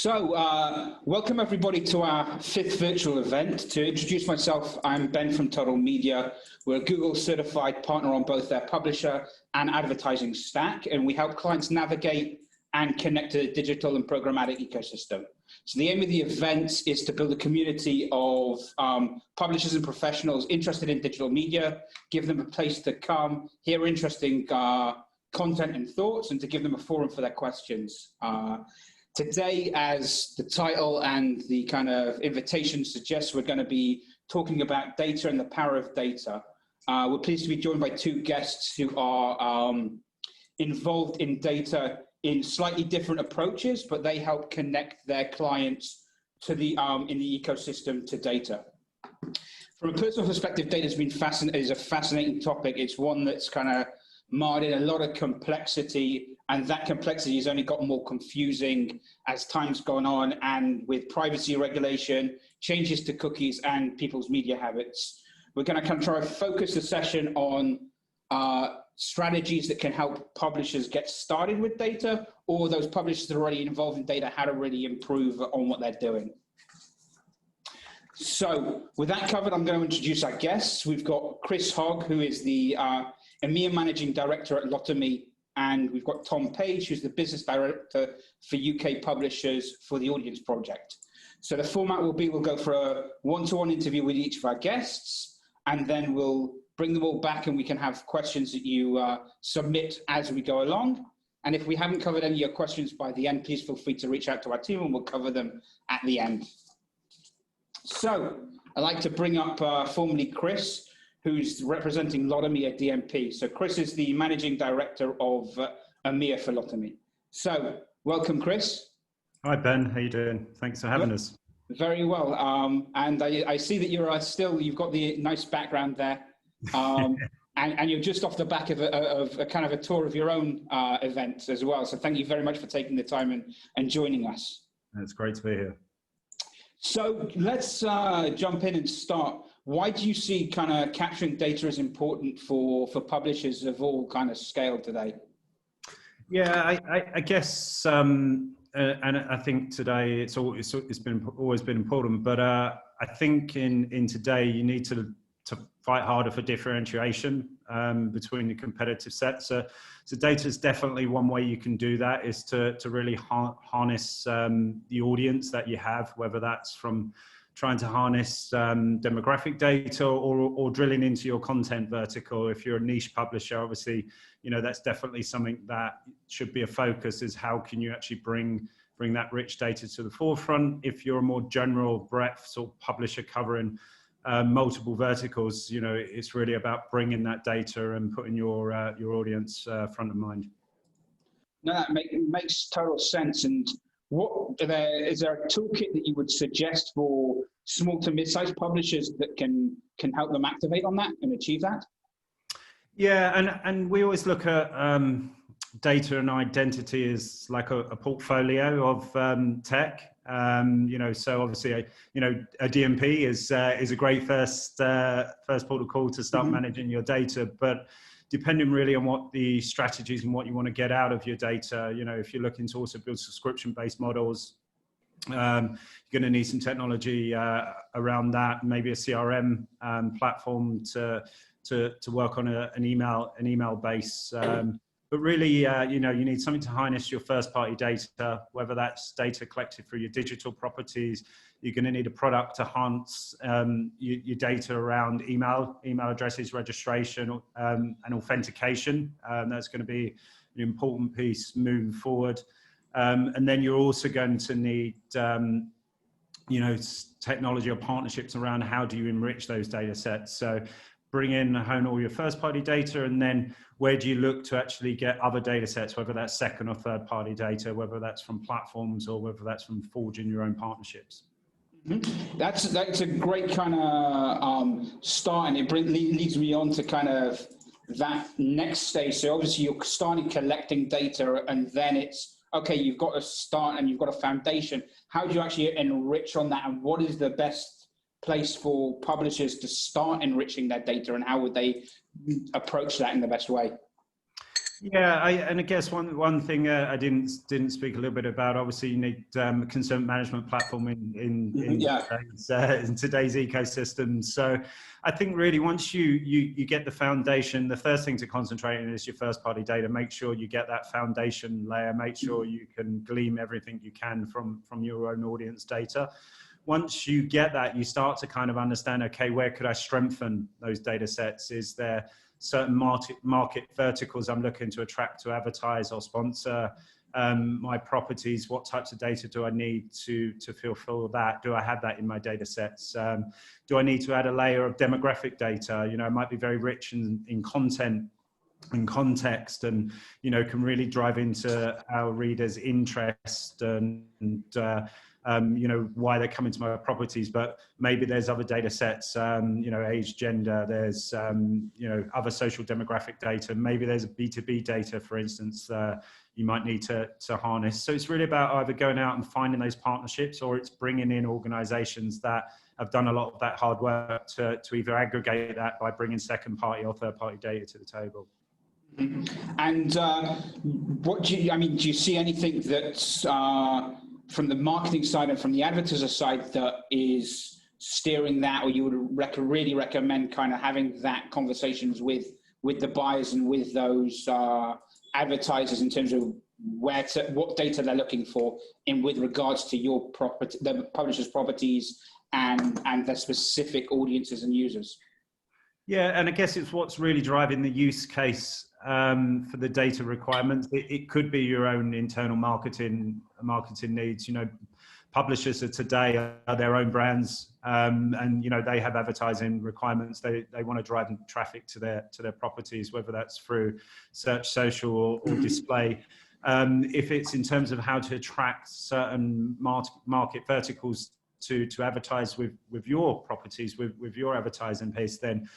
Welcome everybody to our fifth virtual event. To introduce myself, I'm Ben from Total Media. We're a Google certified partner on both their publisher and advertising stack, and we help clients navigate and connect to the digital and programmatic ecosystem. So the aim of the event is to build a community of publishers and professionals interested in digital media, give them a place to come, hear interesting content and thoughts, and to give them a forum for their questions. Today, as the title and the kind of invitation suggests, we're going to be talking about data and the power of data. We're pleased to be joined by two guests who are involved in data in slightly different approaches, but they help connect their clients to the in the ecosystem to data. From a personal perspective, data has been is a fascinating topic. It's one that's kind of marred in a lot of complexity, and that complexity has only gotten more confusing as time's gone on, and with privacy regulation, changes to cookies, and people's media habits. We're going to kind of try to focus the session on strategies that can help publishers get started with data, or those publishers that are already involved in data, how to really improve on what they're doing. So with that covered, I'm going to introduce our guests. We've got Chris Hogg, who is the EMEA Managing Director at Lotame, and we've got Tom Page, who's the Business Director for UK Publishers for the Audience Project. So the format will be, we'll go for a one-to-one interview with each of our guests, and then we'll bring them all back and we can have questions that you submit as we go along. And if we haven't covered any of your questions by the end, please feel free to reach out to our team and we'll cover them at the end. So I'd like to bring up formally Chris, who's representing Lotame at DMP. So Chris is the Managing Director of EMEA for Lotame. So welcome, Chris. Hi, Ben. How you doing? Thanks for having us. Very well. And I see that you're you've got the nice background there. And you're just off the back of a kind of a tour of your own event as well. So thank you very much for taking the time and joining us. It's great to be here. So let's jump in and start. Why do you see kind of capturing data as important for publishers of all kind of scale today? Yeah, I guess, and I think today it's always been important, but I think in today you need to fight harder for differentiation between the competitive set. So data is definitely one way you can do that, is to really harness the audience that you have, whether that's from trying to harness demographic data or drilling into your content vertical. If you're a niche publisher, obviously, you know, that's definitely something that should be a focus, is how can you actually bring that rich data to the forefront. If you're a more general breadth sort of publisher covering multiple verticals, you know, it's really about bringing that data and putting your audience front of mind. No, that makes total sense. And is there a toolkit that you would suggest for small to mid-sized publishers that can help them activate on that and achieve that? Yeah, and we always look at data and identity as like a portfolio of tech. You know, so obviously, you know, a DMP is a great first port of call to start managing your data, but depending really on what the strategies and what you want to get out of your data, you know, if you're looking to also build subscription-based models, you're going to need some technology around that, maybe a CRM platform to work on an email base. But really, you know, you need something to harness your first-party data, whether that's data collected through your digital properties. You're going to need a product to harness your data around email addresses, registration, and authentication. That's going to be an important piece moving forward. And then you're also going to need, you know, technology or partnerships around how do you enrich those data sets. So bring in, hone all your first-party data, and then where do you look to actually get other data sets, whether that's second or third-party data, whether that's from platforms or whether that's from forging your own partnerships. That's a great kind of start, and it leads me on to kind of that next stage. So obviously you're starting collecting data, and then it's, okay, you've got a start and you've got a foundation. How do you actually enrich on that, and what is the best place for publishers to start enriching their data, and how would they approach that in the best way? Yeah, and I guess one thing I didn't speak a little bit about. Obviously, you need a consent management platform Yeah. in today's ecosystem. So, I think really once you get the foundation, the first thing to concentrate on is your first party data. Make sure you get that foundation layer. Make sure you can glean everything you can from your own audience data. Once you get that, you start to kind of understand, okay, where could I strengthen those data sets? Is there certain market verticals I'm looking to attract to advertise or sponsor my properties? What types of data do I need to fulfill that? Do I have that in my data sets? Do I need to add a layer of demographic data? You know, it might be very rich in content and context, and you know, can really drive into our readers' interest and you know, why they're coming to my properties. But maybe there's other data sets, you know, age, gender, there's you know, other social demographic data. Maybe there's a B2B data, for instance, you might need to harness. So it's really about either going out and finding those partnerships, or it's bringing in organizations that have done a lot of that hard work to either aggregate that by bringing second party or third party data to the table. And what do you, I mean, do you see anything that's from the marketing side and from the advertiser side that is steering that, or you would really recommend kind of having that conversations with the buyers and with those advertisers in terms of what data they're looking for in with regards to your property, the publisher's properties, and the specific audiences and users? Yeah, and I guess it's what's really driving the use case for the data requirements. It could be your own internal marketing needs. You know, publishers of today are their own brands, and you know, they have advertising requirements. They want to drive traffic to their properties, whether that's through search, social, or display. If it's in terms of how to attract certain market verticals to advertise with your properties, with your advertising piece, then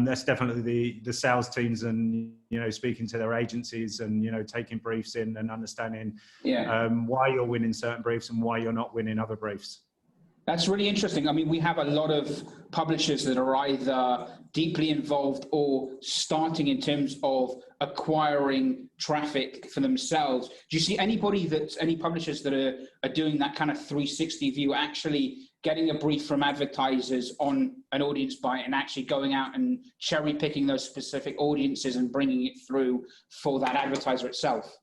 that's definitely the sales teams, and you know, speaking to their agencies and you know, taking briefs in and understanding why you're winning certain briefs and why you're not winning other briefs. That's really interesting. I mean, we have a lot of publishers that are either deeply involved or starting in terms of acquiring traffic for themselves. Do you see any publishers that are doing that kind of 360 view, actually getting a brief from advertisers on an audience buy and actually going out and cherry picking those specific audiences and bringing it through for that advertiser itself?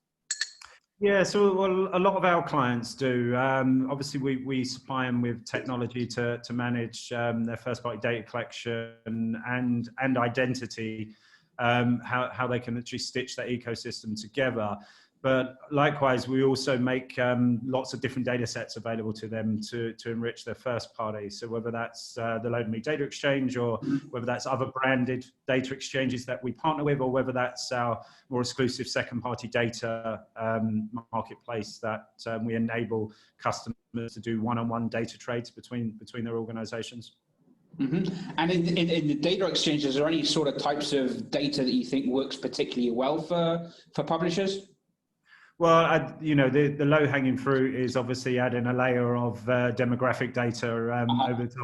Yeah, so a lot of our clients do. Obviously, we supply them with technology to manage their first-party data collection and identity, how they can actually stitch that ecosystem together. But likewise, we also make lots of different data sets available to them to enrich their first party. So whether that's the Lotame data exchange, or whether that's other branded data exchanges that we partner with, or whether that's our more exclusive second party data marketplace that we enable customers to do one-on-one data trades between their organizations. And in the data exchange, is there any sort of types of data that you think works particularly well for publishers? Well, you know, the low-hanging fruit is obviously adding a layer of demographic data over the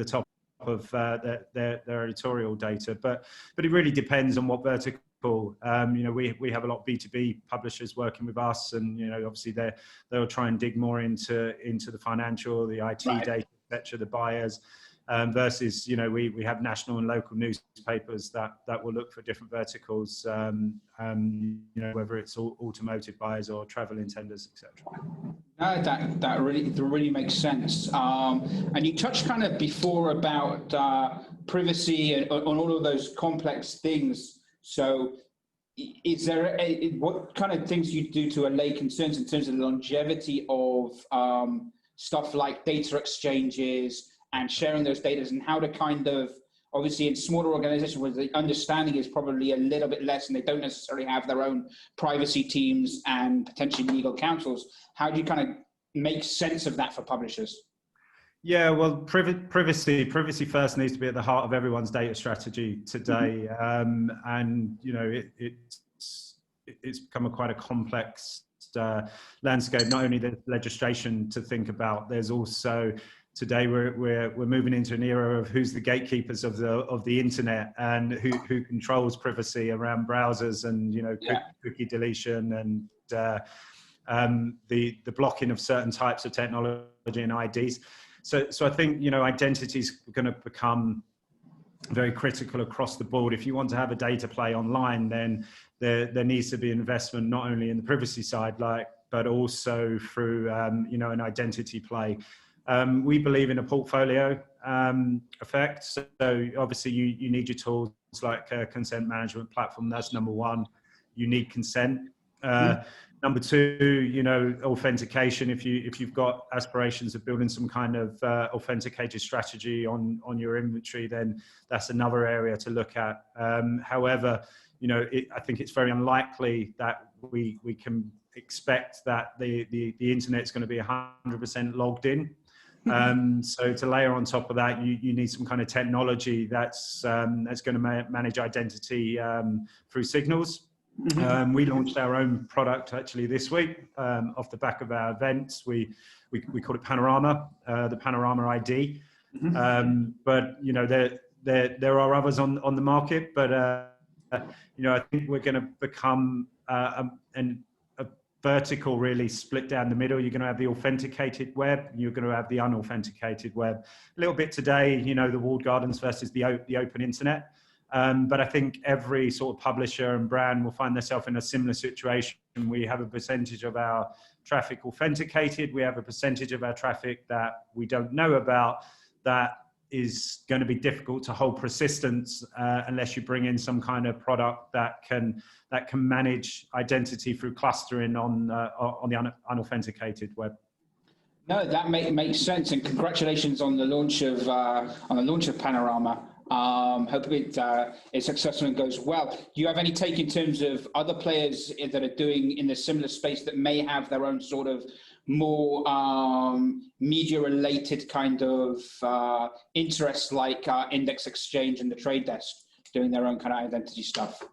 top of their editorial data, but it really depends on what vertical. You know, we have a lot of B2B publishers working with us, and you know, obviously they'll try and dig more into the financial, the IT data, etc., the buyers. Versus, you know, we have national and local newspapers that will look for different verticals, you know, whether it's automotive buyers or travel intenders, etc. No, that really makes sense. And you touched kind of before about privacy and on all of those complex things. So is there what kind of things you do to allay concerns in terms of the longevity of stuff like data exchanges and sharing those data, and how to kind of, obviously in smaller organizations where the understanding is probably a little bit less and they don't necessarily have their own privacy teams and potentially legal counsels, how do you kind of make sense of that for publishers? Yeah, well, privacy first needs to be at the heart of everyone's data strategy today. And, you know, it's become quite a complex landscape. Not only the legislation to think about, there's also today we're moving into an era of who's the gatekeepers of the internet, and who controls privacy around browsers, and cookie deletion, and the blocking of certain types of technology and IDs. So I think identity is going to become very critical across the board. If you want to have a data play online, then there needs to be investment not only in the privacy side, but also through an identity play. We believe in a portfolio effect. So obviously you need your tools like a consent management platform. That's number one. You need consent. Number two, authentication. If you've got aspirations of building some kind of authenticated strategy on your inventory, then that's another area to look at. However, I think it's very unlikely that we can expect that the internet's going to be 100% logged in. So to layer on top of that, you need some kind of technology that's going to manage identity through signals. We launched our own product actually this week off the back of our events. We call it Panorama, the Panorama ID. But there are others on the market, but I think we're going to become a vertical really split down the middle. You're going to have the authenticated web, you're going to have the unauthenticated web. A little bit today, the walled gardens versus the open internet. But I think every sort of publisher and brand will find themselves in a similar situation. We have a percentage of our traffic authenticated. We have a percentage of our traffic that we don't know about, that is going to be difficult to hold persistence unless you bring in some kind of product that can manage identity through clustering on the unauthenticated web. No, that makes sense, and congratulations on the launch of Panorama. Hope it's successful and goes well. Do you have any take in terms of other players that are doing in the similar space that may have their own sort of more media-related kind of interests, like Index Exchange and the Trade Desk, doing their own kind of identity stuff?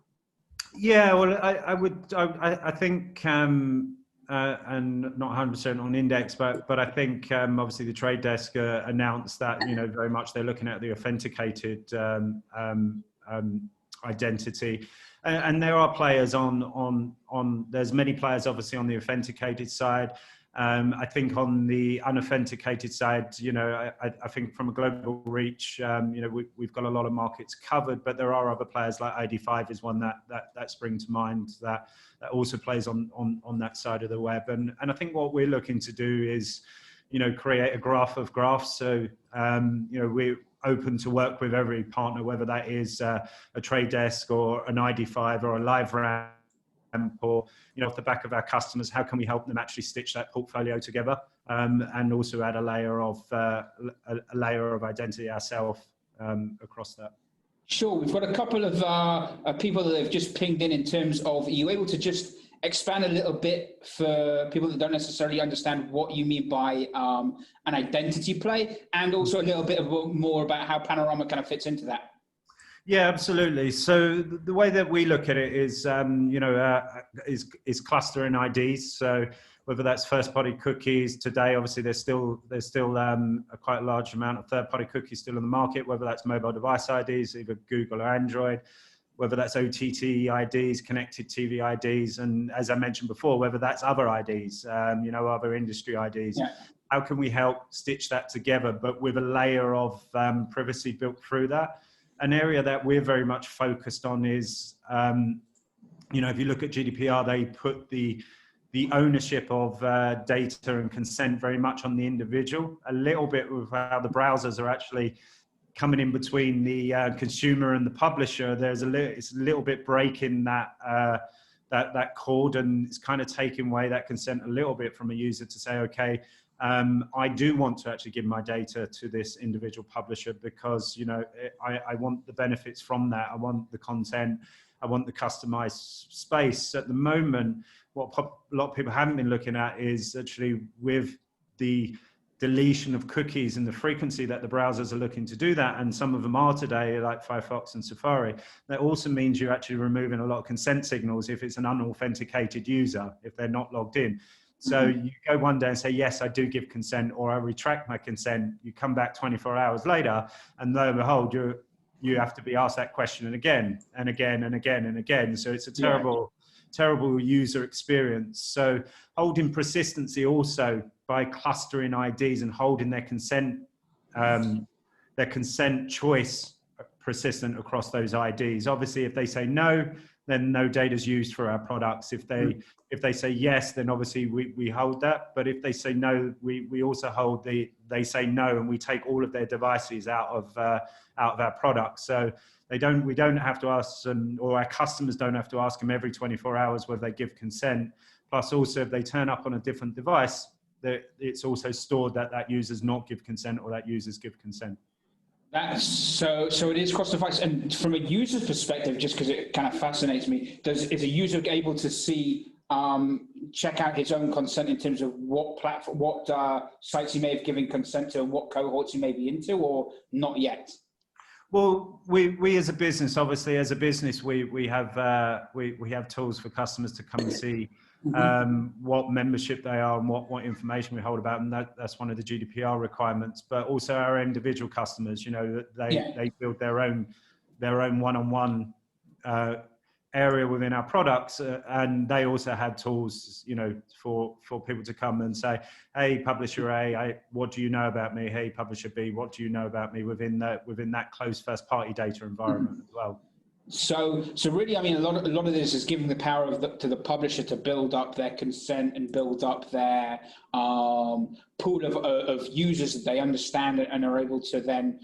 Yeah, well, I think, and not 100% on Index, but I think obviously the Trade Desk announced that very much they're looking at the authenticated identity, and there are players there's many players obviously on the authenticated side. I think on the unauthenticated side, I think from a global reach, we've got a lot of markets covered, but there are other players like ID5 is one that springs to mind that also plays on that side of the web. And I think what we're looking to do is, create a graph of graphs. So, we're open to work with every partner, whether that is a Trade Desk or an ID5 or a LiveRamp, or off the back of our customers, how can we help them actually stitch that portfolio together, and also add a layer of identity ourselves across that. Sure, we've got a couple of people that have just pinged in terms of, are you able to just expand a little bit for people that don't necessarily understand what you mean by an identity play, and also a little bit more about how Panorama kind of fits into that? Yeah, absolutely. So the way that we look at it is, is clustering IDs. So whether that's first-party cookies today, obviously there's still a quite large amount of third-party cookies still in the market. Whether that's mobile device IDs, either Google or Android. Whether that's OTT IDs, connected TV IDs, and as I mentioned before, whether that's other IDs, other industry IDs. Yeah. How can we help stitch that together, but with a layer of privacy built through that? An area that we're very much focused on is, if you look at GDPR, they put the ownership of data and consent very much on the individual, a little bit with how the browsers are actually coming in between the consumer and the publisher. It's a little bit breaking that cord, and it's kind of taking away that consent a little bit from a user to say, okay, I do want to actually give my data to this individual publisher because, I want the benefits from that. I want the content. I want the customized space. At the moment, what a lot of people haven't been looking at is actually with the deletion of cookies and the frequency that the browsers are looking to do that, and some of them are today, like Firefox and Safari, that also means you're actually removing a lot of consent signals if it's an unauthenticated user, if they're not logged in. So you go one day and say, yes, I do give consent, or I retract my consent. You come back 24 hours later, and lo and behold, you have to be asked that question again and again and again and again. So it's a terrible user experience. So holding persistency also by clustering IDs and holding their consent choice persistent across those IDs. Obviously, if they say no, then no data is used for our products. If they say yes, then obviously we hold that. But if they say no, we also hold they say no, and we take all of their devices out of our products. So we don't have to ask them, or our customers don't have to ask them every 24 hours whether they give consent. Plus, also if they turn up on a different device, it's also stored that users not give consent or that users give consent. So it is cross-device. And from a user's perspective, just because it kind of fascinates me, is a user able to see, check out his own consent in terms of what platform, what sites he may have given consent to, and what cohorts he may be into, or not yet? Well, we as a business, obviously, we have tools for customers to come and see what membership they are and what information we hold about them. That's one of the GDPR requirements. But also our individual customers, they build their own one-on-one area within our products, and they also have tools, for people to come and say, hey, publisher A, what do you know about me? Hey, publisher B, what do you know about me, within that closed first-party data environment as well. So really, I mean, a lot of this is giving the power to the publisher to build up their consent and build up their pool of users that they understand and are able to then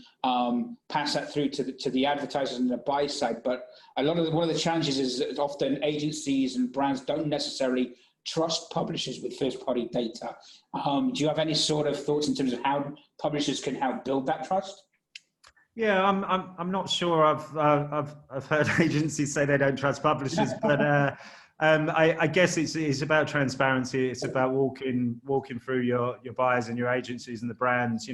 pass that through to the advertisers and the buy side. But one of the challenges is that often agencies and brands don't necessarily trust publishers with first-party data. Do you have any sort of thoughts in terms of how publishers can help build that trust? Yeah, I'm not sure. I've heard agencies say they don't trust publishers, but I guess it's about transparency. It's about walking through your buyers and your agencies and the brands.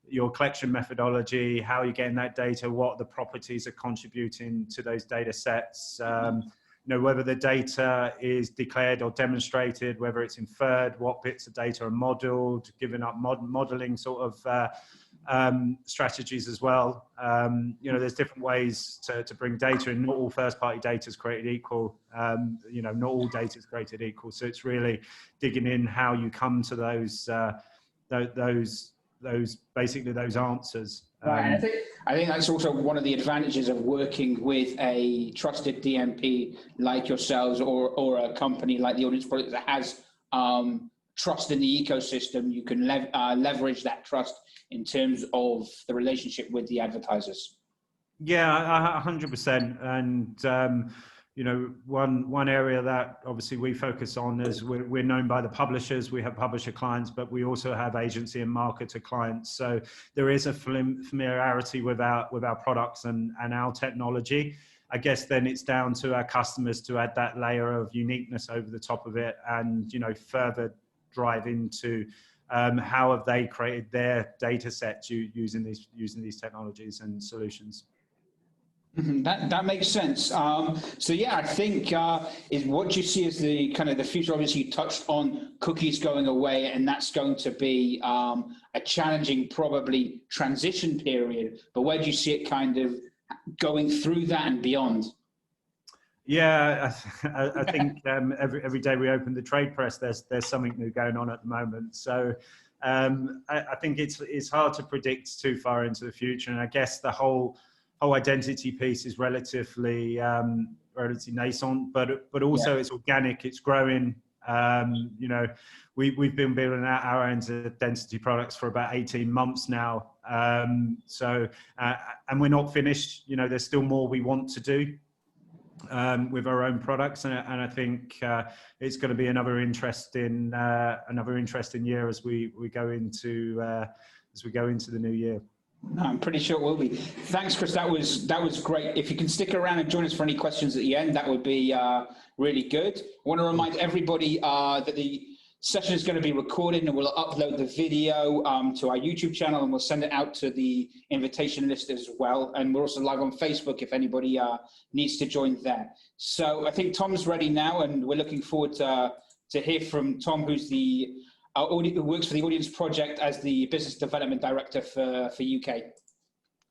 Your collection methodology, how you're getting that data, what the properties are contributing to those data sets. Whether the data is declared or demonstrated, whether it's inferred, what bits of data are modeled, giving up modeling sort of strategies as well. There's different ways to bring data in. Not all first-party data is created equal. Not all data is created equal. So it's really digging in how you come to those answers. Right, and I think that's also one of the advantages of working with a trusted DMP like yourselves, or a company like the Audience Project that has trust in the ecosystem. You can leverage that trust in terms of the relationship with the advertisers. Yeah, 100%. And one area that obviously we focus on is we're known by the publishers. We have publisher clients, but we also have agency and marketer clients. So there is a familiarity with our products and our technology. I guess then it's down to our customers to add that layer of uniqueness over the top of it, and further drive into how have they created their data sets using these technologies and solutions. That makes sense. So yeah, I think is what you see as the kind of the future. Obviously, you touched on cookies going away, and that's going to be a challenging, probably transition period. But where do you see it kind of going through that and beyond? Yeah, I think every day we open the trade press, there's something new going on at the moment. So I think it's hard to predict too far into the future, and I guess the whole identity piece is relatively nascent, but also it's organic, it's growing. We've been building out our own identity products for about 18 months now. And we're not finished. There's still more we want to do with our own products, and I think it's going to be another interesting year as we go into the new year. No, I'm pretty sure it will be. Thanks, Chris. That was great. If you can stick around and join us for any questions at the end, that would be really good. I want to remind everybody that the session is going to be recorded, and we'll upload the video to our YouTube channel, and we'll send it out to the invitation list as well. And we're also live on Facebook if anybody needs to join there. So I think Tom's ready now, and we're looking forward to to hear from Tom, who's who works for the Audience Project as the Business Development Director for UK.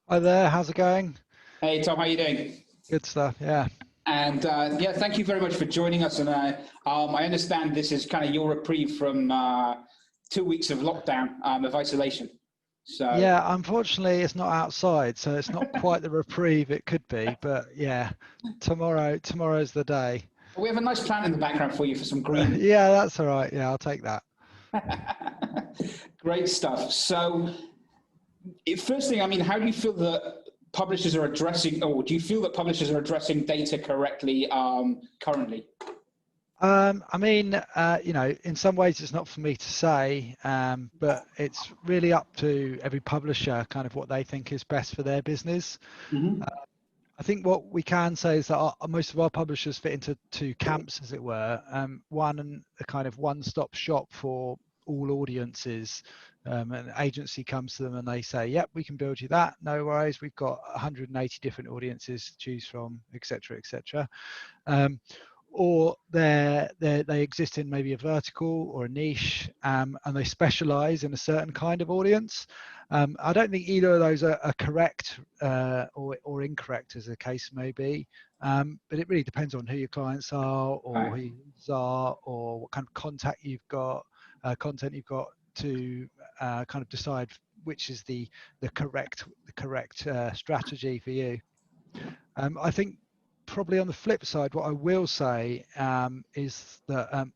Hi there, how's it going? Hey Tom, how are you doing? Good stuff, yeah. And yeah, thank you very much for joining us. And I understand this is kind of your reprieve from 2 weeks of lockdown, of isolation. So Yeah, unfortunately it's not outside, so it's not quite the reprieve it could be, but yeah, tomorrow's the day. we have a nice plant in the background for you for some green. Yeah, that's all right. Yeah, I'll take that. Great stuff. So first thing, I mean, how do you feel that publishers are addressing, or do you feel that publishers are addressing data correctly currently? I mean, you know, in some ways it's not for me to say, but it's really up to every publisher kind of what they think is best for their business. Mm-hmm. I think what we can say is that most of our publishers fit into two camps, as it were. One, a kind of one-stop shop for all audiences. An agency comes to them and they say, yep, we can build you that, no worries, we've got 180 different audiences to choose from, etc., etc. Or they exist in maybe a vertical or a niche, and they specialize in a certain kind of audience. I don't think either of those are correct or incorrect, as the case may be, but it really depends on who your clients are, or who you are, or what kind of content you've got to kind of decide which is the correct strategy for you. I think probably on the flip side, what I will say is that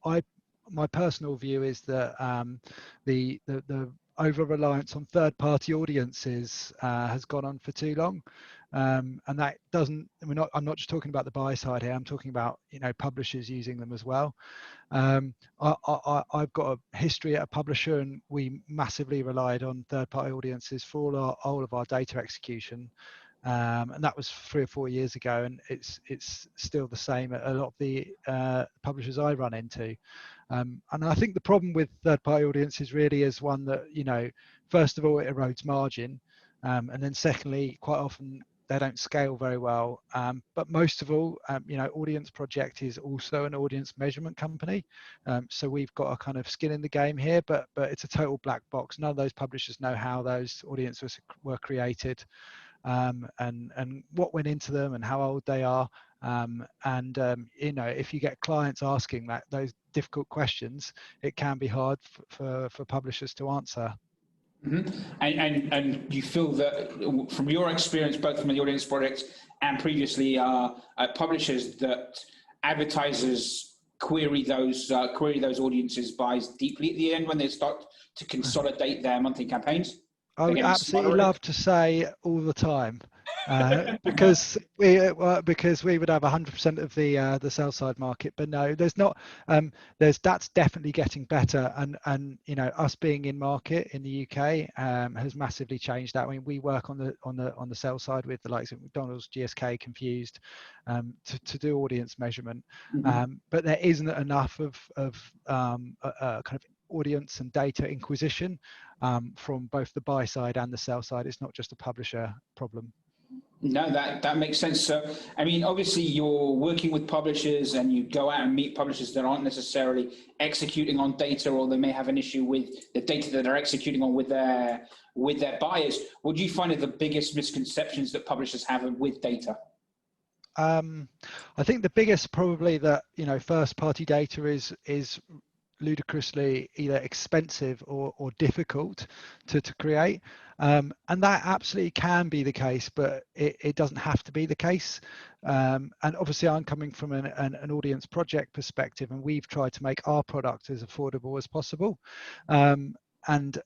my personal view is that the over reliance on third-party audiences has gone on for too long, and that doesn't. I'm not just talking about the buy side here. I'm talking about, you know, publishers using them as well. I've got a history at a publisher, and we massively relied on third-party audiences for all of our data execution. And that was 3 or 4 years ago, and it's still the same at a lot of the publishers I run into. And I think the problem with third-party audiences really is one that, you know, first of all, it erodes margin, and then secondly, quite often they don't scale very well. But most of all, you know, Audience Project is also an audience measurement company, so we've got a kind of skin in the game here, but it's a total black box. None of those publishers know how those audiences were created. And what went into them and how old they are, you know, if you get clients asking those difficult questions, it can be hard for publishers to answer. Mm-hmm. And you feel that from your experience, both from the Audience Project and previously publishers, that advertisers query those audiences buys deeply at the end when they start to consolidate their monthly campaigns? I would absolutely love to say all the time, because we would have 100% of the sell side market, but no, there's not. That's definitely getting better, and you know, us being in market in the UK has massively changed that. I mean, we work on the sell side with the likes of McDonald's, GSK, Confused, to do audience measurement, Mm-hmm. but there isn't enough of kind of audience and data inquisition from both the buy side and the sell side. It's not just a publisher problem. No, that makes sense. So, I mean, obviously you're working with publishers and you go out and meet publishers that aren't necessarily executing on data, or they may have an issue with the data that they're executing on with their buyers. What do you find are the biggest misconceptions that publishers have with data? I think the biggest probably that, you know, first party data is ludicrously either expensive or difficult to create, and that absolutely can be the case, but it doesn't have to be the case. And obviously I'm coming from an Audience Project perspective, and we've tried to make our product as affordable as possible, and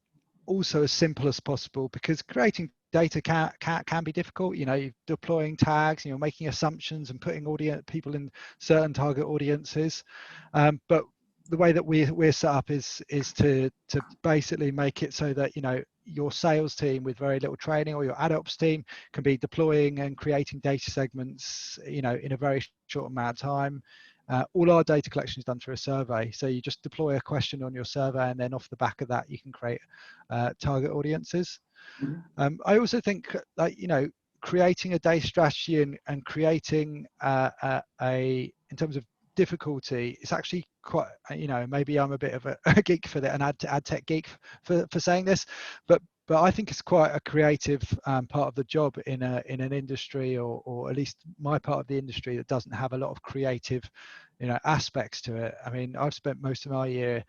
also as simple as possible, because creating data can be difficult. You know, you're deploying tags, you're making assumptions and putting people in certain target audiences, but the way that we're set up is to basically make it so that, you know, your sales team with very little training, or your ad ops team, can be deploying and creating data segments, you know, in a very short amount of time. All our data collection is done through a survey, so you just deploy a question on your survey, and then off the back of that you can create target audiences. Mm-hmm. I also think that, you know, creating a data strategy and creating in terms of difficulty. It's actually quite, maybe I'm a bit of a geek for that, an ad tech geek for saying this, but I think it's quite a creative part of the job in an industry, or at least my part of the industry, that doesn't have a lot of creative aspects to it. I mean, I've spent most of my year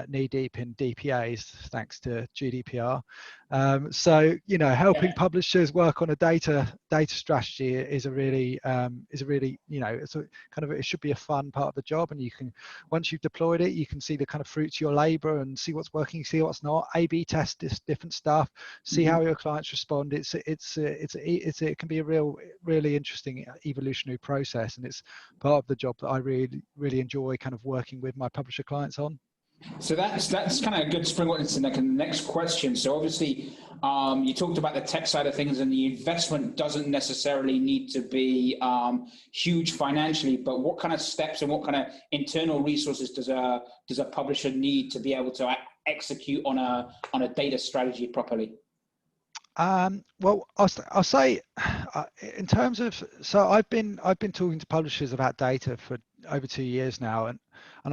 knee deep in DPAs, thanks to GDPR. So helping publishers work on a data strategy is a really it's a kind of, it should be a fun part of the job, and you can, once you've deployed it, you can see the kind of fruits of your labor and see what's working, see what's not, A/B test this different stuff, see how your clients respond. It can be a really interesting evolutionary process, and it's part of the job that I really enjoy kind of working with my publisher clients on. So that's kind of a good springboard into the next question. So obviously, you talked about the tech side of things, and the investment doesn't necessarily need to be huge financially. But what kind of steps and what kind of internal resources does a publisher need to be able to execute on a data strategy properly? Well, I'll say in terms of, so I've been talking to publishers about data for over 2 years now, and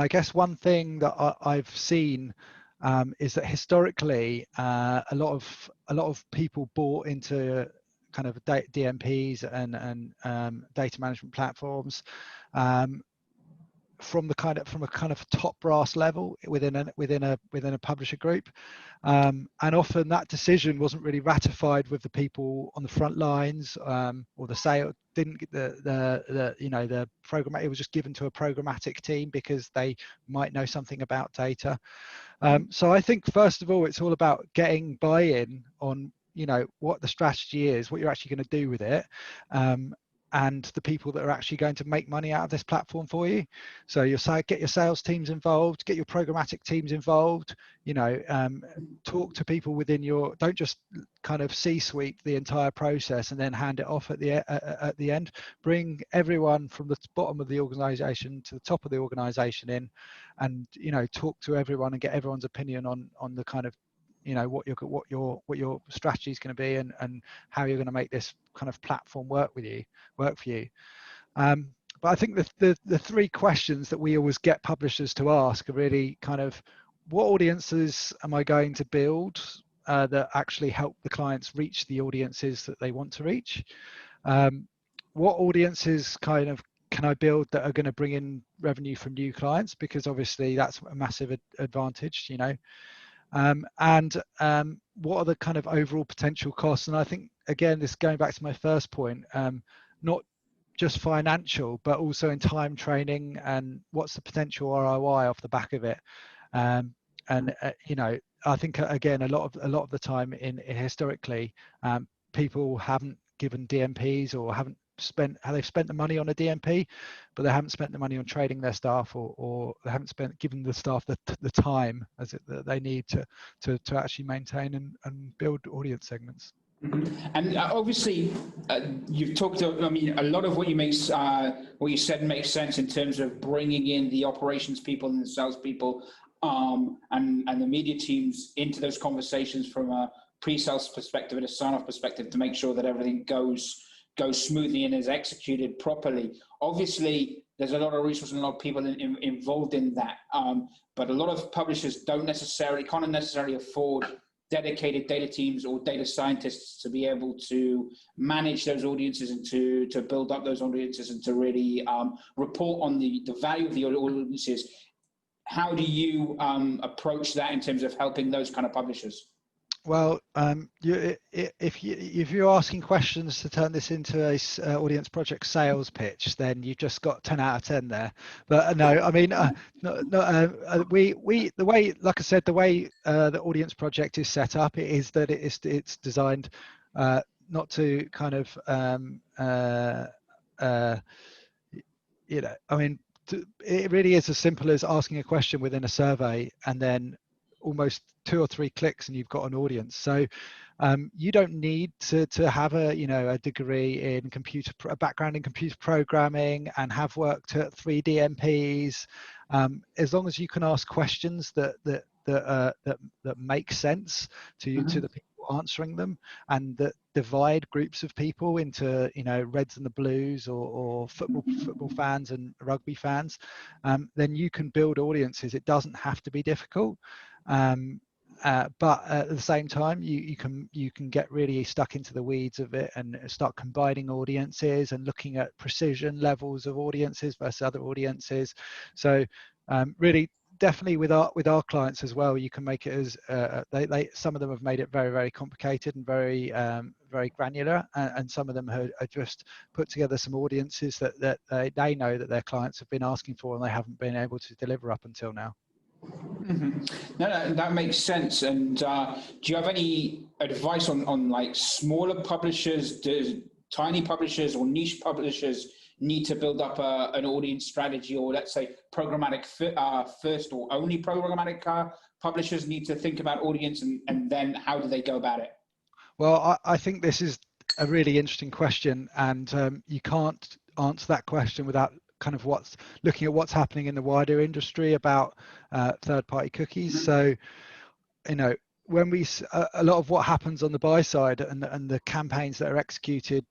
I guess one thing that I've seen is that historically a lot of people bought into kind of DMPs and data management platforms from a kind of top brass level within a publisher group, and often that decision wasn't really ratified with the people on the front lines, or the sale didn't get the program. It was just given to a programmatic team because they might know something about data. So I think first of all, it's all about getting buy-in on what the strategy is, what you're actually going to do with it, and the people that are actually going to make money out of this platform for you. So get your sales teams involved, get your programmatic teams involved, talk to people within don't just kind of C-suite the entire process and then hand it off at the end. Bring everyone from the bottom of the organization to the top of the organization in, and talk to everyone and get everyone's opinion on the kind of what your strategy is going to be, and how you're going to make this kind of platform work for you. But I think the three questions that we always get publishers to ask are really kind of, what audiences am I going to build that actually help the clients reach the audiences that they want to reach? What audiences kind of can I build that are going to bring in revenue from new clients? Because obviously that's a massive advantage, and what are the kind of overall potential costs? And I think, again, this going back to my first point, not just financial, but also in time, training, and what's the potential ROI off the back of it. I think again, a lot of the time historically, people haven't given DMPs, or they've spent the money on a DMP, but they haven't spent the money on training their staff, or they haven't given the staff the time that they need to actually maintain and build audience segments. And obviously, you've talked. I mean, a lot of what you said makes sense in terms of bringing in the operations people and the sales people, and the media teams into those conversations from a pre-sales perspective and a sign-off perspective to make sure that everything goes smoothly and is executed properly. Obviously, there's a lot of resources and a lot of people involved in that, but a lot of publishers can't necessarily afford dedicated data teams or data scientists to be able to manage those audiences and to build up those audiences and to really report on the value of the audiences. How do you approach that in terms of helping those kind of publishers? Well, if you're asking questions to turn this into a audience project sales pitch, then you've just got 10 out of 10 there. But no, I mean, the way, like I said, the way the audience project is set up is that it's designed not to kind of I mean, it really is as simple as asking a question within a survey, and then almost 2 or 3 clicks and you've got an audience. So you don't need to have a degree in a background in computer programming and have worked at 3 DMPs, as long as you can ask questions that make sense to the people answering them, and that divide groups of people into, you know, Reds and the Blues, or football fans and rugby fans, then you can build audiences. It doesn't have to be difficult. But at the same time, you can get really stuck into the weeds of it and start combining audiences and looking at precision levels of audiences versus other audiences. So really, definitely with our clients as well, you can make it as some of them have made it very, very complicated and very very granular, and some of them are just put together some audiences that they know that their clients have been asking for and they haven't been able to deliver up until now. Mm-hmm. No, that makes sense. And do you have any advice on like smaller publishers? Do tiny publishers or niche publishers need to build up an audience strategy, or let's say programmatic first, or only programmatic publishers need to think about audience, and then how do they go about it? Well, I think this is a really interesting question, and you can't answer that question without kind of looking at what's happening in the wider industry about third-party cookies. Mm-hmm. So, you know, when a lot of what happens on the buy side and the campaigns that are executed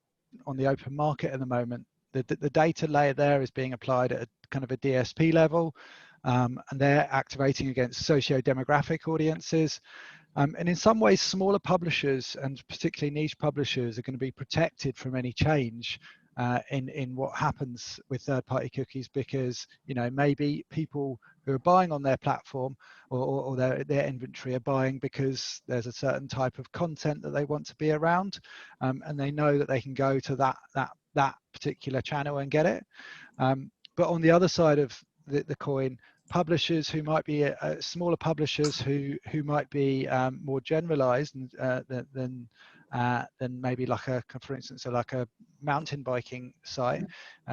on the open market at the moment, the data layer there is being applied at a kind of a DSP level, and they're activating against socio-demographic audiences. And in some ways, smaller publishers and particularly niche publishers are going to be protected from any change in what happens with third-party cookies, because, you know, maybe people who are buying on their platform or their inventory are buying because there's a certain type of content that they want to be around, and they know that they can go to that particular channel and get it. But on the other side of the coin, publishers who might be smaller publishers who might be more generalized than maybe like for instance, like a mountain biking site.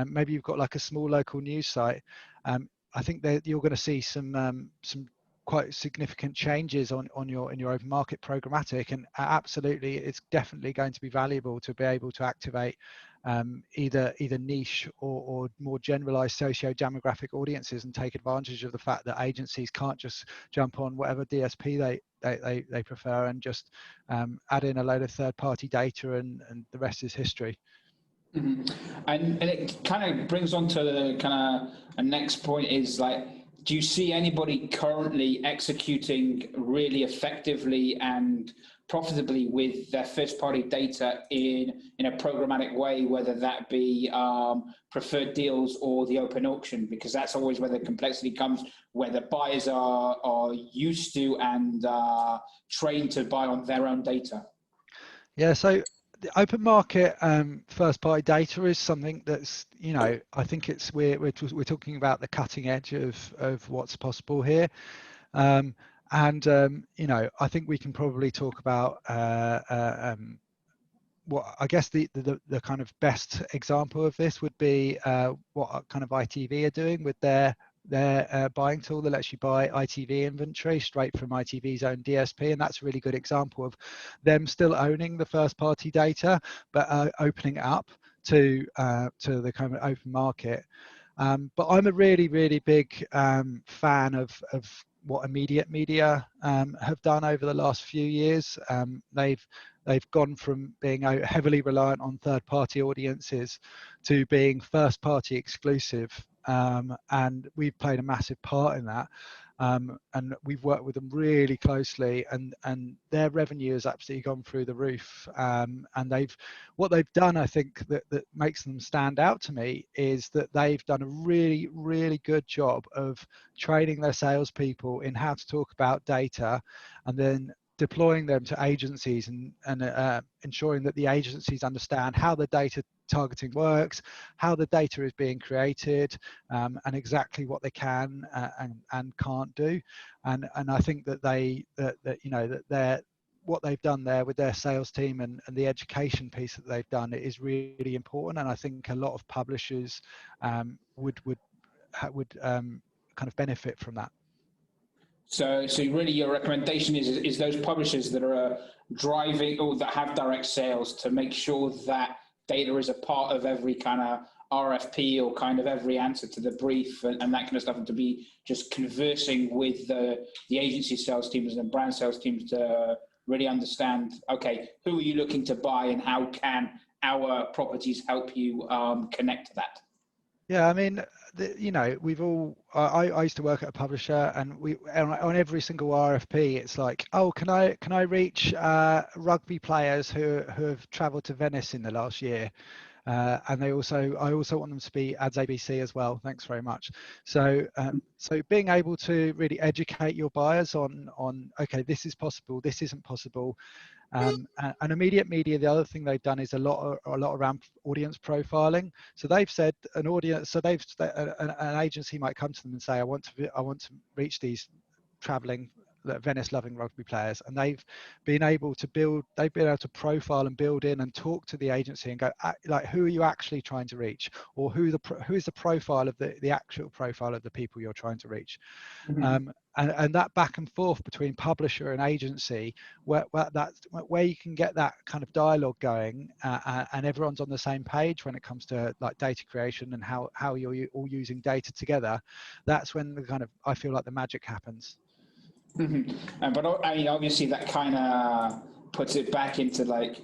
Maybe you've got like a small local news site. I think that you're going to see some quite significant changes in your open market programmatic, and absolutely, it's definitely going to be valuable to be able to activate either niche or more generalized socio-demographic audiences, and take advantage of the fact that agencies can't just jump on whatever DSP they prefer and just add in a load of third-party data, and the rest is history. Mm-hmm. And it kind of brings on to the kind of a next point is like, do you see anybody currently executing really effectively and profitably with their first-party data in a programmatic way, whether that be preferred deals or the open auction? Because that's always where the complexity comes, where the buyers are used to and trained to buy on their own data. Yeah, so the open market first-party data is something that's, you know, I think we're talking about the cutting edge of what's possible here, and you know, I think we can probably talk about what I guess the kind of best example of this would be what kind of ITV are doing with their buying tool that lets you buy ITV inventory straight from ITV's own DSP, and that's a really good example of them still owning the first party data but opening it up to the kind of open market. But I'm a really big fan of what Immediate Media have done over the last few years. They've gone from being heavily reliant on third-party audiences to being first-party exclusive, and we've played a massive part in that. And we've worked with them really closely, and their revenue has absolutely gone through the roof. And what they've done, I think, that makes them stand out to me is that they've done a really good job of training their salespeople in how to talk about data, and then deploying them to agencies and ensuring that the agencies understand how the data targeting works, how the data is being created, and exactly what they can and can't do. And I think that what they've done there with their sales team and the education piece that they've done is really important. And I think a lot of publishers would kind of benefit from that. So really your recommendation is those publishers that are driving or that have direct sales to make sure that data is a part of every kind of RFP or kind of every answer to the brief and that kind of stuff, and to be just conversing with the agency sales teams and brand sales teams to really understand, okay, who are you looking to buy and how can our properties help you connect to that? Yeah, I mean, you know, we've all. I used to work at a publisher, and we on every single RFP, it's like, oh, can I reach rugby players who have travelled to Venice in the last year, and I also want them to be ads ABC as well. Thanks very much. So so being able to really educate your buyers on okay, this is possible, this isn't possible. And immediate media, the other thing they've done is a lot around audience profiling. So they've said an audience, so an agency might come to them and say, I want to reach these traveling Venice loving rugby players, and they've been able to profile and build in and talk to the agency and go, like, who are you actually trying to reach, or who is the profile of the actual profile of the people you're trying to reach. Mm-hmm. And that back and forth between publisher and agency, where you can get that kind of dialogue going, and everyone's on the same page when it comes to like data creation and how you're all using data together. That's when the kind of, I feel like, the magic happens. Mm-hmm. But I mean, obviously that kind of puts it back into like,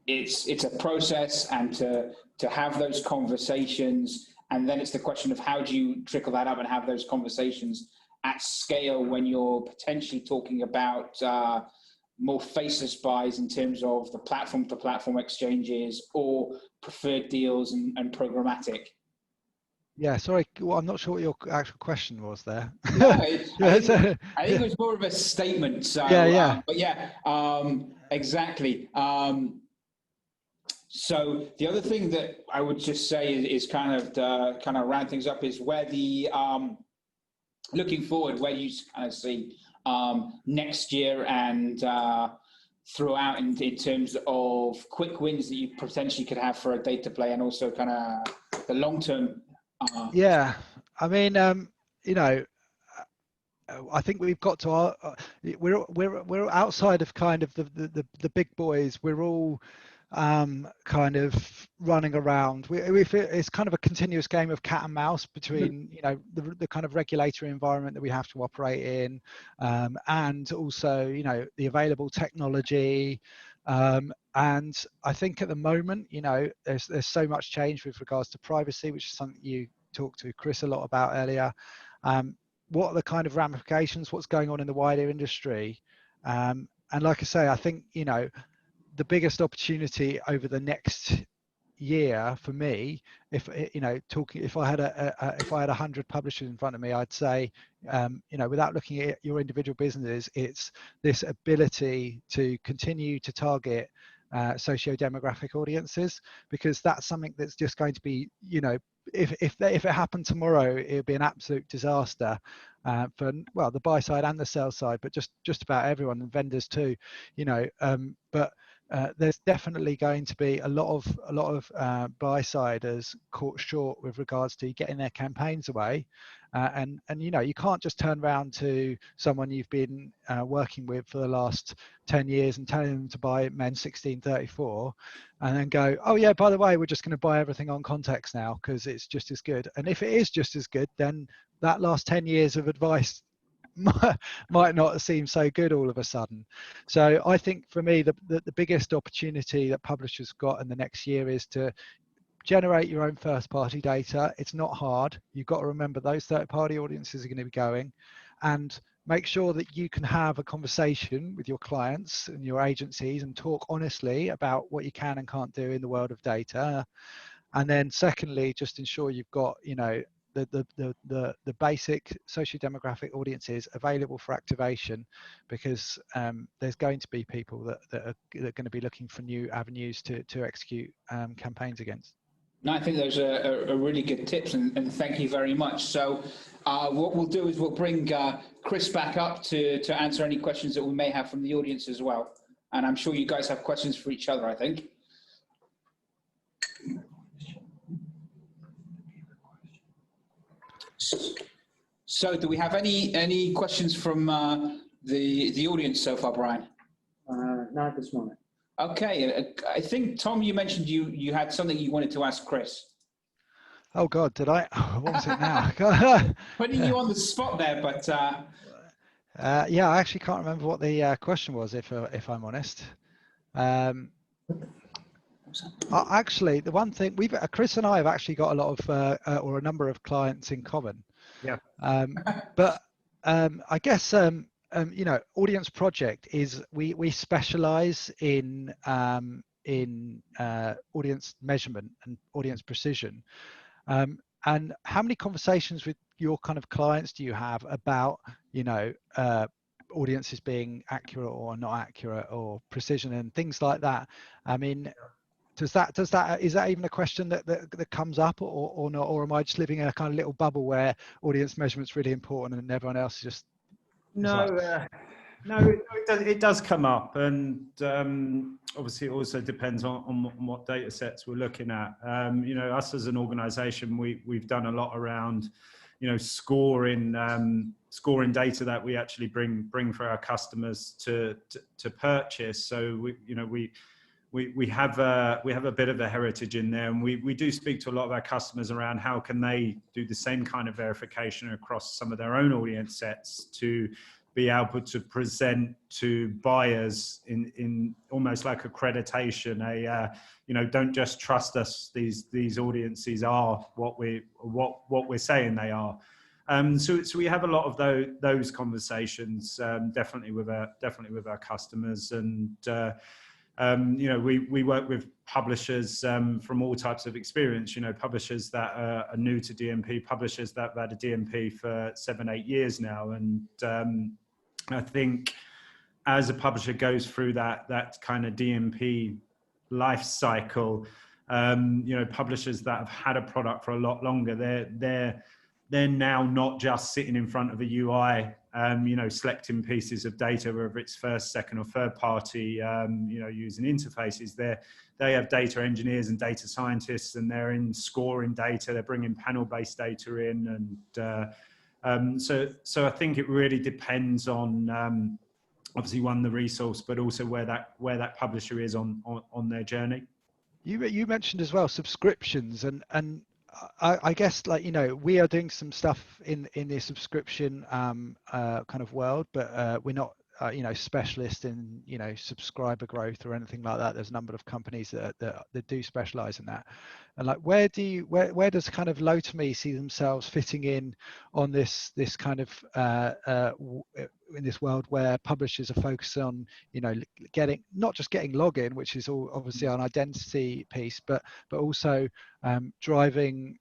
it's a process, and to have those conversations, and then it's the question of how do you trickle that up and have those conversations at scale when you're potentially talking about more faceless buys in terms of the platform to platform exchanges or preferred deals and programmatic. Yeah, sorry, well, I'm not sure what your actual question was there. No, I think it was more of a statement. So, yeah. But yeah, exactly. So the other thing that I would just say is kind of round things up is where the looking forward, where you kind of see next year and throughout in terms of quick wins that you potentially could have for a data play, and also kind of the long term. Yeah, I mean, you know, I think we've got to we're outside of kind of the big boys. We're all kind of running around. It's kind of a continuous game of cat and mouse between, you know, the kind of regulatory environment that we have to operate in, and also, you know, the available technology. And I think at the moment, you know, there's so much change with regards to privacy, which is something you talked to Chris a lot about earlier. What are the kind of ramifications? What's going on in the wider industry? And like I say, I think, you know, the biggest opportunity over the next year for me, if you know, if I had 100 publishers in front of me, I'd say, you know, without looking at your individual businesses, it's this ability to continue to target socio-demographic audiences, because that's something that's just going to be, you know, if it happened tomorrow, it would be an absolute disaster for, well, the buy side and the sell side, but just about everyone, and vendors too, you know. But there's definitely going to be a lot of buy-siders caught short with regards to getting their campaigns away, and you know, you can't just turn around to someone you've been working with for the last 10 years and telling them to buy Men 1634 and then go, oh yeah, by the way, we're just going to buy everything on context now because it's just as good. And if it is just as good, then that last 10 years of advice might not seem so good all of a sudden. So I think for me, the biggest opportunity that publishers got in the next year is to generate your own first party data. It's not hard. You've got to remember those third party audiences are going to be going, and make sure that you can have a conversation with your clients and your agencies and talk honestly about what you can and can't do in the world of data. And then secondly, just ensure you've got, you know, the basic socio-demographic audiences available for activation, because there's going to be people that are going to be looking for new avenues to execute campaigns against. No, I think those are really good tips, and thank you very much. So what we'll do is we'll bring Chris back up to answer any questions that we may have from the audience as well. And I'm sure you guys have questions for each other, I think. So do we have any questions from the audience so far, Brian? Not at this moment. Okay, I think, Tom, you mentioned you had something you wanted to ask Chris. Oh God, did I? What was it now? Putting you on the spot there, but Yeah, I actually can't remember what the question was, if I'm honest. Actually, the one thing Chris and I have actually got a lot of, or a number of clients in common. Yeah. But I guess you know, Audience Project is we specialize in audience measurement and audience precision. And how many conversations with your kind of clients do you have about, you know, audiences being accurate or not accurate, or precision and things like that? I mean, is that even a question that comes up, or not, or am I just living in a kind of little bubble where audience measurement's really important and everyone else is just No, it does come up, and obviously it also depends on what data sets we're looking at. You know, us as an organisation, we've done a lot around, you know, scoring data that we actually bring for our customers to purchase. So we have a bit of a heritage in there, and we do speak to a lot of our customers around how can they do the same kind of verification across some of their own audience sets to be able to present to buyers in almost like accreditation, you know, don't just trust us, these audiences are what we're saying they are. So we have a lot of those conversations, definitely with our customers, and you know, we work with publishers from all types of experience, you know, publishers that are new to DMP, publishers that have had a DMP for 7-8 years now. And I think as a publisher goes through that kind of DMP life cycle, you know, publishers that have had a product for a lot longer, they're now not just sitting in front of a UI, you know, selecting pieces of data, whether it's first, second, or third party, you know, using interfaces. They have data engineers and data scientists, and they're in scoring data. They're bringing panel-based data in, and so I think it really depends on obviously the resource, but also where that publisher is on their journey. You mentioned as well subscriptions, and I guess, like, you know, we are doing some stuff in the subscription kind of world, but we're not you know, specialist in, you know, subscriber growth or anything like that. There's a number of companies that do specialize in that. And like, where does kind of Lotame see themselves fitting in on this kind of in this world where publishers are focused on, you know, not just getting login, which is all obviously an identity piece, but also driving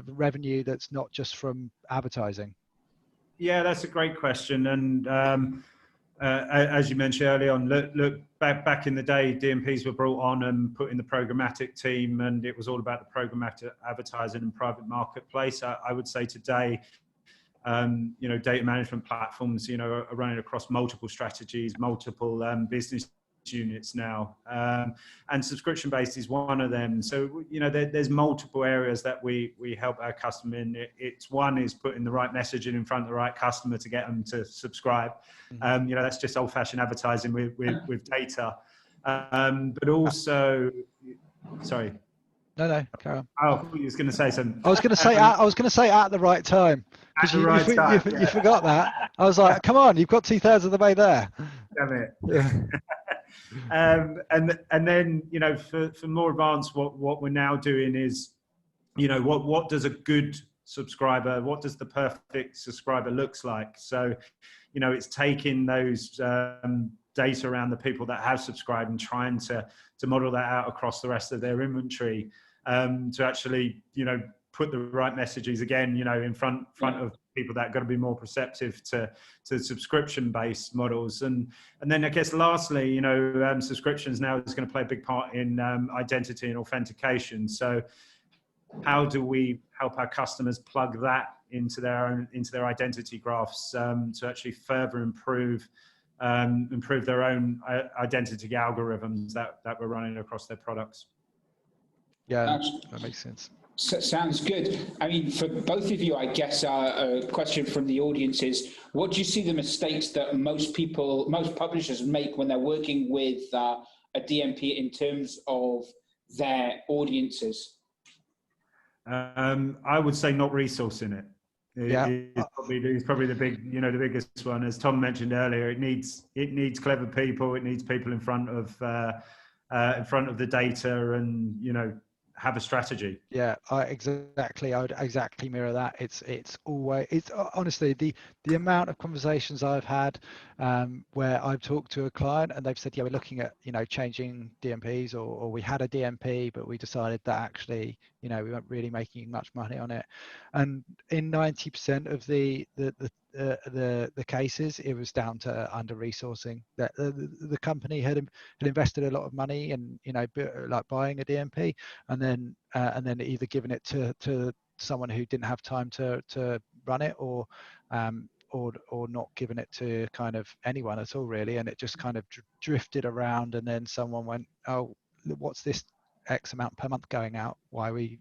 revenue that's not just from advertising? Yeah, that's a great question. And as you mentioned earlier on, look back in the day, DMPs were brought on and put in the programmatic team, and it was all about the programmatic advertising and private marketplace. I would say today, you know, data management platforms, you know, are running across multiple strategies, multiple business units now, and subscription based is one of them. So, you know, there's multiple areas that we help our customer in. It's one is putting the right messaging in front of the right customer to get them to subscribe. You know, that's just old-fashioned advertising with data, but also, sorry. No, carry on. Oh, I thought you was going to say something. I was going to say at the right time, because you forgot that. I was like, come on, you've got 2/3 of the way there. Damn it. Yeah. And then, you know, for more advanced, what we're now doing is, you know, what does a good subscriber, what does the perfect subscriber looks like? So, you know, it's taking those data around the people that have subscribed and trying to model that out across the rest of their inventory, to actually, you know, put the right messages again, you know, in front of people that are going to be more perceptive to subscription-based models. And then I guess lastly, you know, subscriptions now is going to play a big part in identity and authentication. So how do we help our customers plug that into their identity graphs, to actually further improve their own identity algorithms that we're running across their products? Yeah, that makes sense. Sounds good. I mean, for both of you, I guess a question from the audience is, what do you see the mistakes that most publishers make when they're working with a DMP in terms of their audiences? I would say not resourcing it. Yeah. Is probably the big, the biggest one. As Tom mentioned earlier, it needs clever people. It needs people in front of the data, and have a strategy. Yeah, I would exactly mirror that. It's always, honestly, the amount of conversations I've had where I've talked to a client and they've said, yeah, we're looking at changing DMPs, or we had a DMP but we decided that actually we weren't really making much money on it, and in 90% of the cases it was down to under resourcing. That the company had invested a lot of money in like buying a DMP, and then either giving it to someone who didn't have time to run it, or not giving it to kind of anyone at all really, and it just kind of drifted around, and then someone went, oh, what's this X amount per month going out? Why are we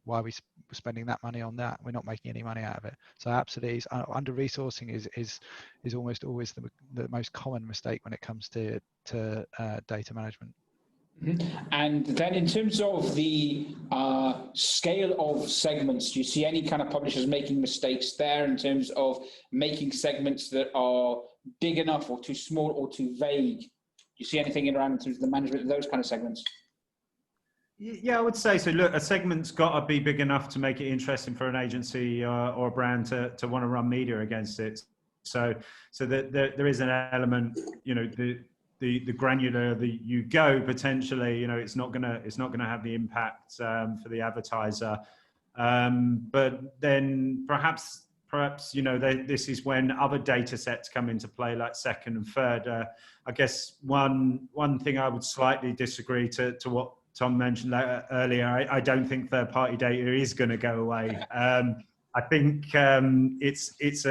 spending that money on that? We're not making any money out of it. So absolutely, under resourcing is almost always the most common mistake when it comes to data management. And then in terms of the scale of segments, do you see any kind of publishers making mistakes there in terms of making segments that are big enough or too small or too vague? Do you see anything around in terms of the management of those kind of segments? Yeah, I would say so. Look, a segment's got to be big enough to make it interesting for an agency or a brand to want to run media against it. So that there is an element, the granular that you go, potentially, it's not gonna have the impact for the advertiser. But then perhaps this is when other data sets come into play, like second and third. I guess one thing I would slightly disagree to what Tom mentioned earlier. I don't think third-party data is going to go away. I think it's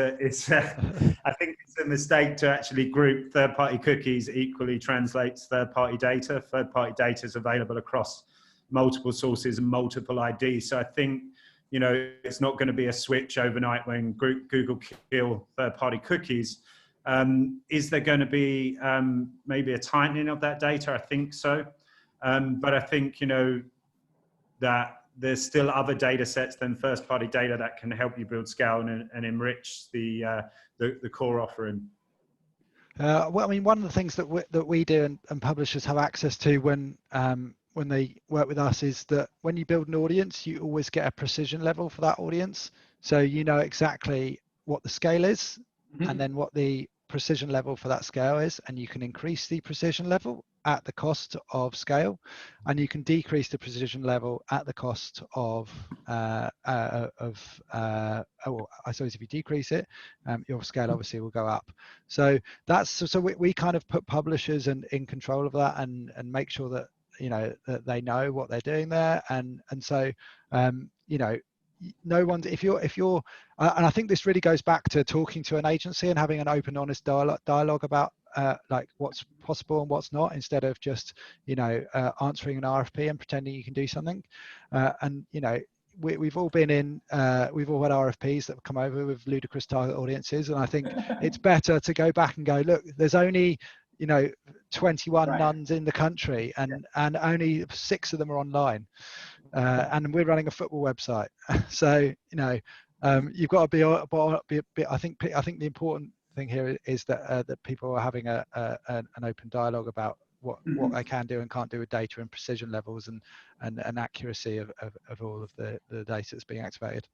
a mistake to actually group third-party cookies equally translates third-party data. Third-party data is available across multiple sources and multiple IDs. So I think it's not going to be a switch overnight when Google kill third-party cookies. Is there going to be maybe a tightening of that data? I think so. But I think, that there's still other data sets than first-party data that can help you build scale and enrich the core offering. Well, I mean, one of the things that we do and publishers have access to when they work with us is that when you build an audience, you always get a precision level for that audience. So you know exactly what the scale is, and then what the precision level for that scale is, and you can increase the precision level at the cost of scale, and you can decrease the precision level at the cost of I suppose if you decrease it, your scale obviously will go up. So we kind of put publishers in control of that, and make sure that that they know what they're doing there, and so no one's, if you're and I think this really goes back to talking to an agency and having an open, honest dialogue about like what's possible and what's not, instead of just answering an RFP and pretending you can do something. And we've all been in we've all had RFPs that have come over with ludicrous target audiences, and I think it's better to go back and go, look, there's only 21 nuns in the country, and only 6 of them are online, and we're running a football website. So you've got to be a bit. I think the important thing here is that that people are having an open dialogue about what they can do and can't do with data, and precision levels and accuracy of all of the data that's being activated.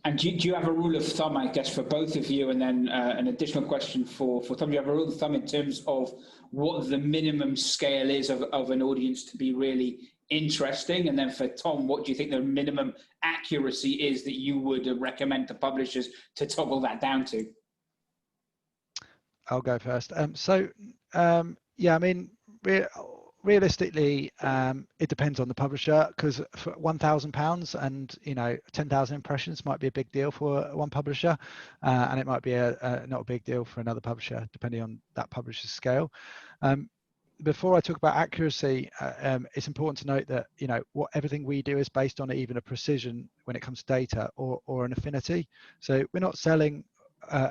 And do you have a rule of thumb, I guess, for both of you? And then an additional question for Tom. Do you have a rule of thumb in terms of what the minimum scale is of an audience to be really interesting? And then for Tom, what do you think the minimum accuracy is that you would recommend to publishers to toggle that down to? I'll go first. Yeah, I mean, realistically, it depends on the publisher, because for £1,000 and 10,000 impressions might be a big deal for one publisher, and it might be not a big deal for another publisher, depending on that publisher's scale. Before I talk about accuracy, it's important to note that everything we do is based on even a precision when it comes to data or an affinity. So we're not selling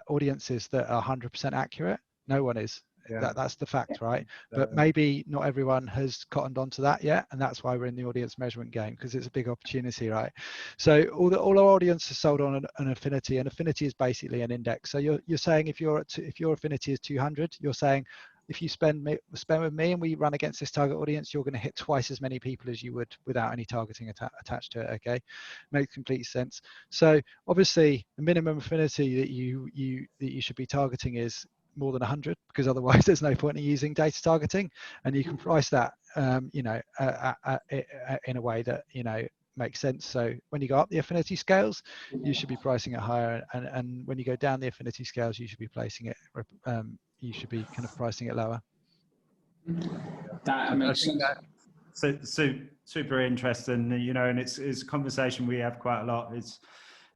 audiences that are 100% accurate. No one is. Yeah. That's the fact, right? But maybe not everyone has cottoned onto that yet, and that's why we're in the audience measurement game, because it's a big opportunity, right? So all our audience is sold on an affinity, and affinity is basically an index. So you're saying if your affinity is 200, you're saying if you spend with me and we run against this target audience, you're going to hit twice as many people as you would without any targeting attached to it. Okay, makes complete sense. So obviously, the minimum affinity that you should be targeting is more than 100, because otherwise there's no point in using data targeting, and you can price that in a way that makes sense. So when you go up the affinity scales, you should be pricing it higher, and when you go down the affinity scales, you should be placing it you should be kind of pricing it lower. That makes sense. So super interesting, and it's a conversation we have quite a lot.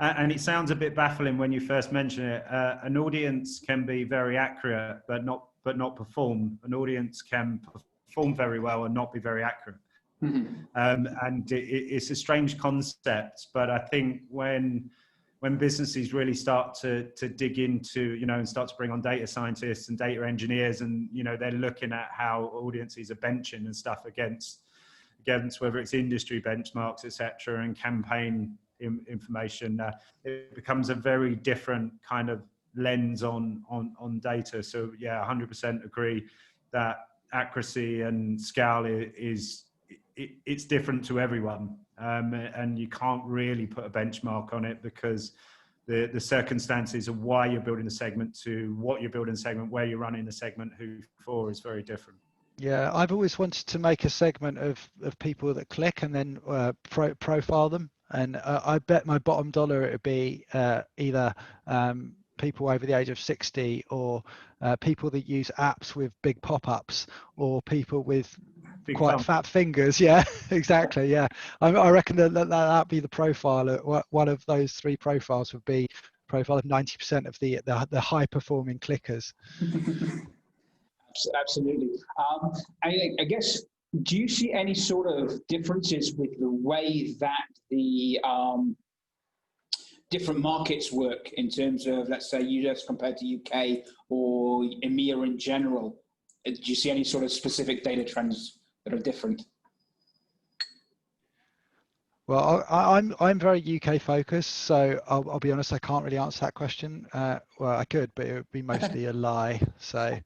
And it sounds a bit baffling when you first mention it. An audience can be very accurate, but not perform. An audience can perform very well and not be very accurate. And it's a strange concept, but I think when businesses really start to dig into, and start to bring on data scientists and data engineers, and they're looking at how audiences are benching and stuff against whether it's industry benchmarks, etc., and campaign information, it becomes a very different kind of lens on data. So yeah, 100% agree that accuracy and scale it's different to everyone, and you can't really put a benchmark on it, because the circumstances of why you're building a segment to what you're building a segment, where you're running the segment, who for, is very different. Yeah, I've always wanted to make a segment of people that click and then profile them, and I bet my bottom dollar it would be either people over the age of 60, or people that use apps with big pop-ups, or people with Big quite thumb. fat fingers. Yeah, exactly. Yeah, I reckon that'd be the profile. One of those three profiles would be profile of 90% of the high performing clickers. Absolutely. I guess, do you see any sort of differences with the way that the different markets work in terms of, let's say, US compared to UK or EMEA in general? Do you see any sort of specific data trends that are different? Well, I'm very UK focused, so I'll be honest, I can't really answer that question. Well, I could, but it would be mostly a lie. So.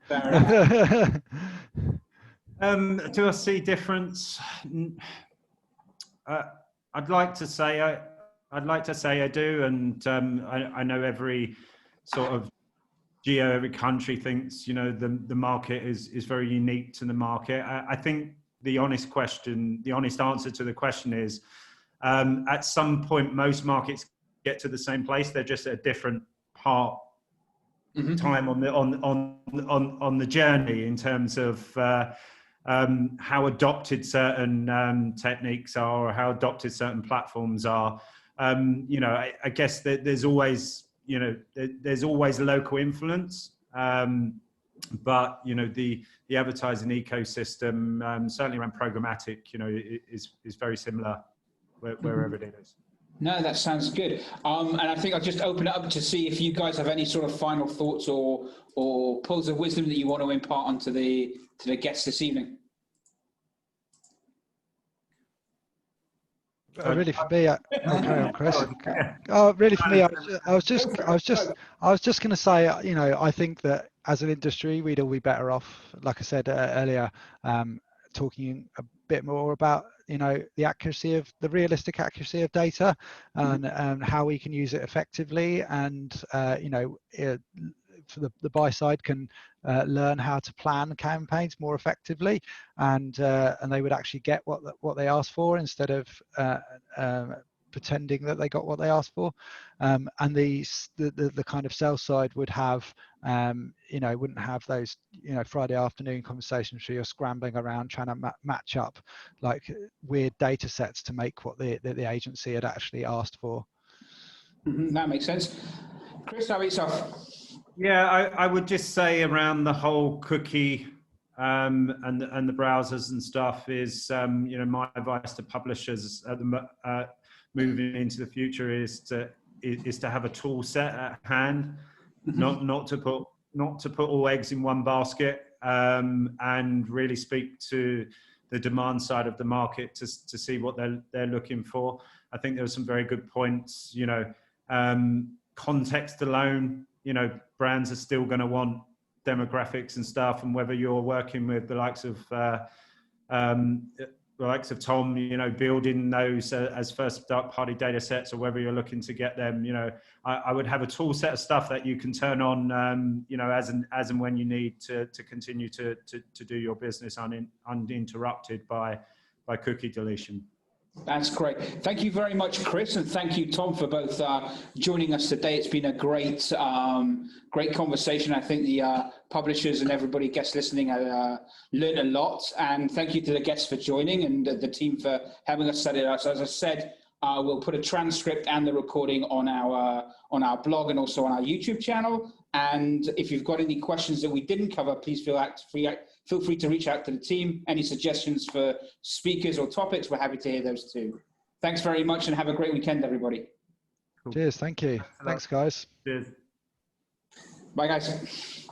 Do I see difference? I'd like to say I do, and I know every sort of every country thinks the market is very unique to the market. I think the honest answer to the question is, at some point most markets get to the same place. They're just at a different time on the journey in terms of how adopted certain techniques are, or how adopted certain platforms are. I guess that there's always local influence, but the advertising ecosystem, certainly around programmatic, is very similar wherever it is. No, that sounds good. And I think I'll just open it up to see if you guys have any sort of final thoughts or pearls of wisdom that you want to impart onto the guests this evening. Really, for me, carry on, Chris. Really, for me, I was just going to say, I think that as an industry, we'd all be better off, like I said earlier, talking a bit more about the realistic accuracy of data, and how we can use it effectively, and for the buy side can learn how to plan campaigns more effectively, and they would actually get what they asked for, instead of pretending that they got what they asked for, and the kind of sell side would have wouldn't have those Friday afternoon conversations where you're scrambling around trying to match up like weird data sets to make what the agency had actually asked for. That makes sense. Chris, how about yourself? Yeah, I would just say around the whole cookie and the browsers and stuff is, my advice to publishers at the moving into the future is to have a tool set at hand, not to put all eggs in one basket. and really speak to the demand side of the market to see what they're looking for. I think there were some very good points. You know, context alone, you know, brands are still going to want demographics and stuff, and whether you're working with the likes of Tom, you know, building those as first-party data sets, or whether you're looking to get them, you know, I would have a tool set of stuff that you can turn on, you know, as and when you need to continue to do your business uninterrupted by cookie deletion. That's great. Thank you very much, Chris, and thank you, Tom, for both joining us today. It's been a great, great conversation. I think the publishers and everybody, guests listening, learned a lot. And thank you to the guests for joining, and the team for having us set it up. So, as I said, we'll put a transcript and the recording on our blog and also on our YouTube channel. And if you've got any questions that we didn't cover, please feel free to reach out to the team. Any suggestions for speakers or topics, we're happy to hear those too. Thanks very much, and have a great weekend, everybody. Cheers. Thank you. Thanks, guys. Cheers. Bye, guys.